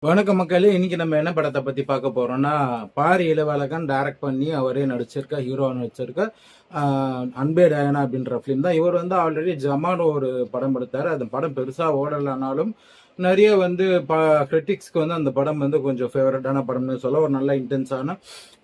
வணக்கம் மக்களே. இன்னைக்கு நம்ம என்ன படத்தை பத்தி பார்க்க போறோம்னா, பாரி இளவழகன் டைரக்ட் பண்ணி அவரே நடிச்சிருக்க, ஹீரோவா நடிச்சிருக்க அன்பே டயானா அப்படின்ற ஃபிலிம் தான். இவர் வந்து ஆல்ரெடி ஜமானோ ஒரு படம் எடுத்தாரு. அந்த படம் பெருசா ஓடலைனாலும் நிறைய வந்து கிரிட்டிக்ஸ்க்கு வந்து அந்த படம் வந்து கொஞ்சம் ஃபேவரட்டான படம்னு சொல்ல, ஒரு நல்ல இன்டென்ஸான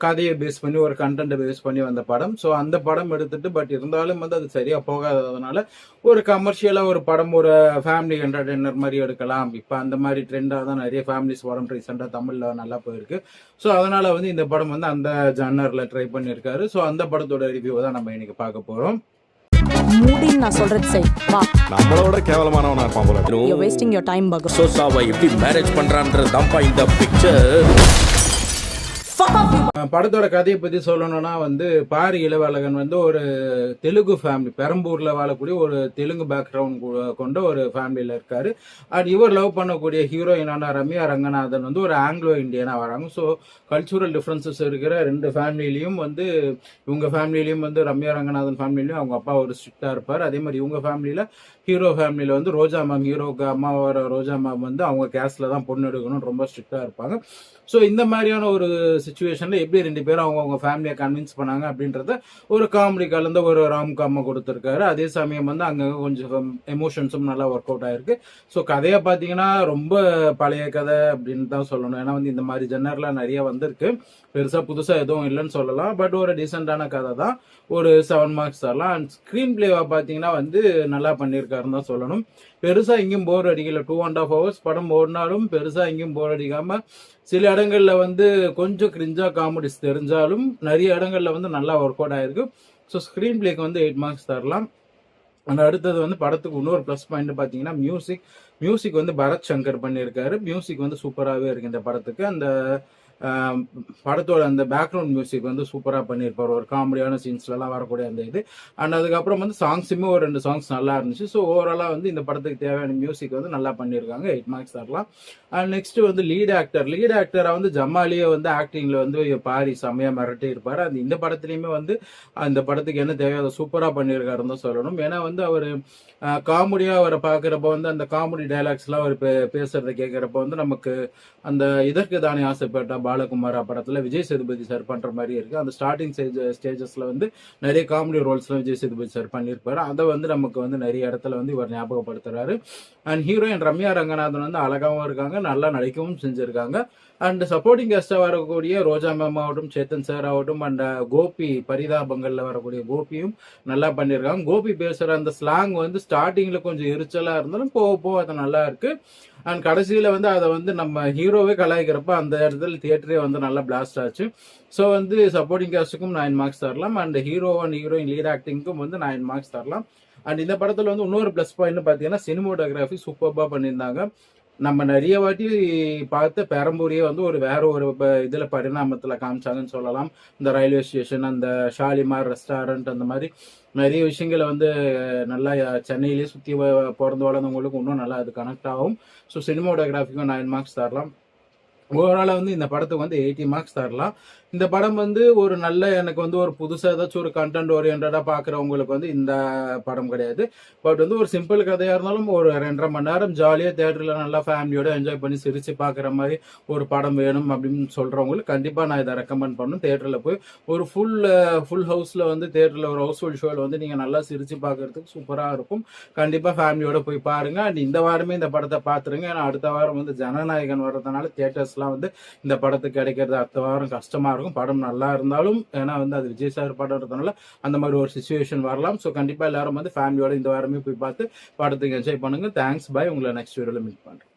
கதையை பேஸ் பண்ணி ஒரு கண்டென்ட்டை பேஸ் பண்ணி வந்த படம். ஸோ அந்த படம் எடுத்துட்டு பட் இருந்தாலும் வந்து அது சரியா போகாததுனால ஒரு கமர்ஷியலா ஒரு படம், ஒரு ஃபேமிலி என்டர்டைனர் மாதிரி எடுக்கலாம். இப்போ அந்த மாதிரி ட்ரெண்டாக தான் நிறைய ஃபேமிலிஸ் படம் ரீசெண்டாக தமிழ்ல நல்லா போயிருக்கு. ஸோ அதனால வந்து இந்த படம் வந்து அந்த ஜானர்ல ட்ரை பண்ணியிருக்காரு. ஸோ அந்த படத்தோட ரிவ்யூ தான் நம்ம இன்னைக்கு பார்க்க போறோம். மூடின்னு நான் சொல்றது சரி. வா, நம்மளோட கேவலமானவனா இருப்பான் போல. you're wasting your time பகு. சோசாவை எப்படி மேரேஜ் பண்றான்றது தான்ப்பா இந்த பிக்சர். படத்தோட கதையை பத்தி சொல்லணும்னா வந்து பாரி இளவழகன் வந்து ஒரு தெலுங்கு ஃபேமிலி, பெரம்பூர்ல வாழக்கூடிய ஒரு தெலுங்கு பேக்ரவுண்ட் கொண்ட ஒரு ஃபேமிலியில இருக்காரு. அண்ட் இவர் லவ் பண்ணக்கூடிய ஹீரோயினான ரம்யா ரங்கநாதன் வந்து ஒரு ஆங்கிலோ இந்தியனா வராங்க. ஸோ கல்ச்சுரல் டிஃப்ரென்சஸ் இருக்கிற ரெண்டு ஃபேமிலியிலையும் வந்து இவங்க ஃபேமிலியிலையும் வந்து ரம்யா ரங்கநாதன் ஃபேமிலிலையும் அவங்க அப்பா ஒரு ஸ்ட்ரிக்டா இருப்பார். அதே மாதிரி இவங்க ஃபேமிலியில ஹீரோ ஃபேமிலியில வந்து ரோஜா மேம், ஹீரோக்கு அம்மா வர ரோஜா மேம் வந்து அவங்க கேஸ்ட்ல தான் பொண்ணு எடுக்கணும், ரொம்ப ஸ்ட்ரிக்டா இருப்பாங்க. ஸோ இந்த மாதிரியான ஒரு சுச்சுவேஷன்ல எப்படி ரெண்டு பேரும் அவங்க ஃபேமிலியை கன்வின்ஸ் பண்ணாங்க அப்படின்றத ஒரு காமெடி கலந்த ஒரு ராம் காம கொடுத்துருக்காரு. அதே சமயம் வந்து அங்க கொஞ்சம் எமோஷன்ஸும் நல்லா ஒர்க் அவுட் ஆயிருக்கு. ஸோ கதையை பார்த்தீங்கன்னா ரொம்ப பழைய கதை அப்படின்னு தான் சொல்லணும். ஏன்னா வந்து இந்த மாதிரி ஜன்னர்லாம் நிறைய வந்திருக்கு, பெருசா புதுசா எதுவும் இல்லைன்னு சொல்லலாம். பட் ஒரு டீசென்டான கதை தான், ஒரு 7 மார்க்ஸ் தரலாம். அண்ட் ஸ்கிரீன் பிளேவா பார்த்தீங்கன்னா வந்து நல்லா பண்ணியிருக்காருன்னு தான் சொல்லணும். பெருசா எங்கேயும் போர் அடிக்கல. 2.5 hours படம் ஓடினாலும் பெருசா எங்கேயும் போர் அடிக்காம, சில இடங்கள்ல வந்து கொஞ்சம் கிரிஞ்சா காமெடிஸ் தெரிஞ்சாலும் நிறைய இடங்கள்ல வந்து நல்லா ஒர்க் அவுட் ஆயிருக்கு. ஸோ ஸ்கிரீன் பிளேக்கு வந்து 8 மார்க்ஸ் தரலாம். அண்ட் அடுத்தது வந்து படத்துக்கு இன்னொரு ப்ளஸ் பாயிண்ட் பார்த்தீங்கன்னா மியூசிக் வந்து பரத் சங்கர் பண்ணியிருக்காரு. மியூசிக் வந்து சூப்பராகவே இருக்கு இந்த படத்துக்கு. அந்த படத்தோட அந்த பேக்ரவுண்ட் மியூசிக் வந்து சூப்பராக பண்ணியிருப்பார், ஒரு காமெடியான சீன்ஸ்லாம் வரக்கூடிய அந்த இது. அண்ட் அதுக்கப்புறம் வந்து சாங்ஸுமே ஒரு 2 சாங்ஸ் நல்லா இருந்துச்சு. ஸோ ஓவராலாக வந்து இந்த படத்துக்கு தேவையான மியூசிக் வந்து நல்லா பண்ணியிருக்காங்க. 8 மார்க்ஸ் தரலாம். அண்ட் நெக்ஸ்ட் வந்து லீட் ஆக்டராக வந்து ஜமாலியே வந்து ஆக்டிங்ல வந்து பாரி செம்மையா மிரட்டி இருப்பாரு. அந்த இந்த படத்துலையுமே வந்து அந்த படத்துக்கு என்ன தேவையோ அதை சூப்பராக பண்ணியிருக்காருன்னு தான் சொல்லணும். ஏன்னா வந்து அவர் காமெடியா அவரை பார்க்குறப்ப வந்து அந்த காமெடி டைலாக்ஸ்லாம் அவர் பேசுறதை கேட்குறப்ப வந்து நமக்கு அந்த இதற்கு தானே ஆசைப்பட்ட பாலகுமாரா படத்துல விஜய் சேதுபதி சார் பண்ற மாதிரி இருக்கு. அந்த ஸ்டார்டிங் ஸ்டேஜஸ்ல வந்து நிறைய காமெடி ரோல்ஸ்லாம் விஜய் சேதுபதி சார் பண்ணியிருப்பாரு. அதை வந்து நமக்கு வந்து நிறைய இடத்துல வந்து இவர் ஞாபகப்படுத்துறாரு. அண்ட் ஹீரோயின் ரம்யா ரங்கநாதன் வந்து அழகாவும் இருக்காங்க, நல்லா நடிக்கவும் செஞ்சிருக்காங்க. அண்ட் சப்போர்ட்டிங் கெஸ்டா வரக்கூடிய ரோஜா மேம் ஆகட்டும், சேத்தன் சார் ஆகட்டும், அண்ட் கோபி பரிதாபங்கள்ல வரக்கூடிய கோபியும் நல்லா பண்ணியிருக்காங்க. கோபி பேசுற அந்த ஸ்லாங் வந்து ஸ்டார்டிங்ல கொஞ்சம் எரிச்சலா இருந்தாலும் போக போக அது நல்லா இருக்கு. அண்ட் கடைசியில வந்து அதை வந்து நம்ம ஹீரோவே கலாய்க்கிறப்ப அந்த இடத்துல தியேட்டரே வந்து நல்லா பிளாஸ்ட் ஆச்சு. ஸோ வந்து சப்போர்ட்டிங் காஸ்ட்டுக்கும் 9 மார்க்ஸ் தரலாம். And hero and heroine lead ஆக்டிங்க்கும் வந்து 9 மார்க்ஸ் தரலாம். அண்ட் இந்த படத்துல வந்து இன்னொரு பிளஸ் பாயிண்ட் பார்த்தீங்கன்னா சினிமோட்டோகிராஃபி சூப்பர்பா பண்ணியிருந்தாங்க. நம்ம நிறைய வாட்டி பார்த்த பெரம்பூரியே வந்து வேற ஒரு இதுல பரிணாமத்துல காமிச்சாங்கன்னு சொல்லலாம். இந்த ரயில்வே ஸ்டேஷன், அந்த ஷாலிமார் ரெஸ்டாரண்ட், அந்த மாதிரி நிறைய விஷயங்களை வந்து நல்லா சென்னையிலேயே சுற்றி பிறந்து வளர்ந்தவங்களுக்கு இன்னும் நல்லா அது கனெக்ட் ஆகும். ஸோ சினிமோட்டோகிராஃபிக்கும் 9 மார்க்ஸ் தரலாம். ஓவராலாக வந்து இந்த படத்துக்கு வந்து 80 மார்க்ஸ் தரலாம். இந்த படம் வந்து ஒரு நல்ல, எனக்கு வந்து ஒரு புதுசாக ஏதாச்சும் ஒரு கண்டென்ட் ஓரியன்டாக பார்க்குறவங்களுக்கு வந்து இந்த படம் கிடையாது. பட் வந்து ஒரு சிம்பிள் கதையாக இருந்தாலும் ஒரு 2.5 மணி நேரம் ஜாலியாக தேட்டரில் நல்லா ஃபேமிலியோட என்ஜாய் பண்ணி சிரித்து பார்க்குற மாதிரி ஒரு படம் வேணும் அப்படின்னு சொல்கிறவங்களுக்கு கண்டிப்பாக நான் இதை ரெக்கமெண்ட் பண்ணணும். தேட்டரில் போய் ஒரு ஃபுல் ஹவுஸில் வந்து தேட்டரில் ஒரு ஹவுஸ்ஃபுல் ஷோவில் வந்து நீங்கள் நல்லா சிரித்து பார்க்குறதுக்கு சூப்பராக இருக்கும். கண்டிப்பாக ஃபேமிலியோட போய் பாருங்கள். அண்ட் இந்த வாரமே இந்த படத்தை பார்த்துருங்க. ஏன்னா அடுத்த வாரம் வந்து ஜனநாயகன் வர்றதுனால தேட்டர்ஸ்லாம் வந்து இந்த படத்துக்கு கிடைக்கிறது அடுத்த வாரம் கஷ்டமாக இருக்கும். படம் நல்லா இருந்தாலும், ஏன்னா வந்து அது விஜய் சார் படம் இருக்கிறதுனால அந்த மாதிரி ஒரு சிச்சுவேஷன் வரலாம். ஸோ கண்டிப்பா எல்லாரும் வந்து ஃபேமிலியோட இந்த வாரமே போய் பார்த்து படத்துக்கு என்ஜாய் பண்ணுங்க. தேங்க்ஸ், பாய். உங்களை நெக்ஸ்ட் வீடியோல மீட் பண்றேன்.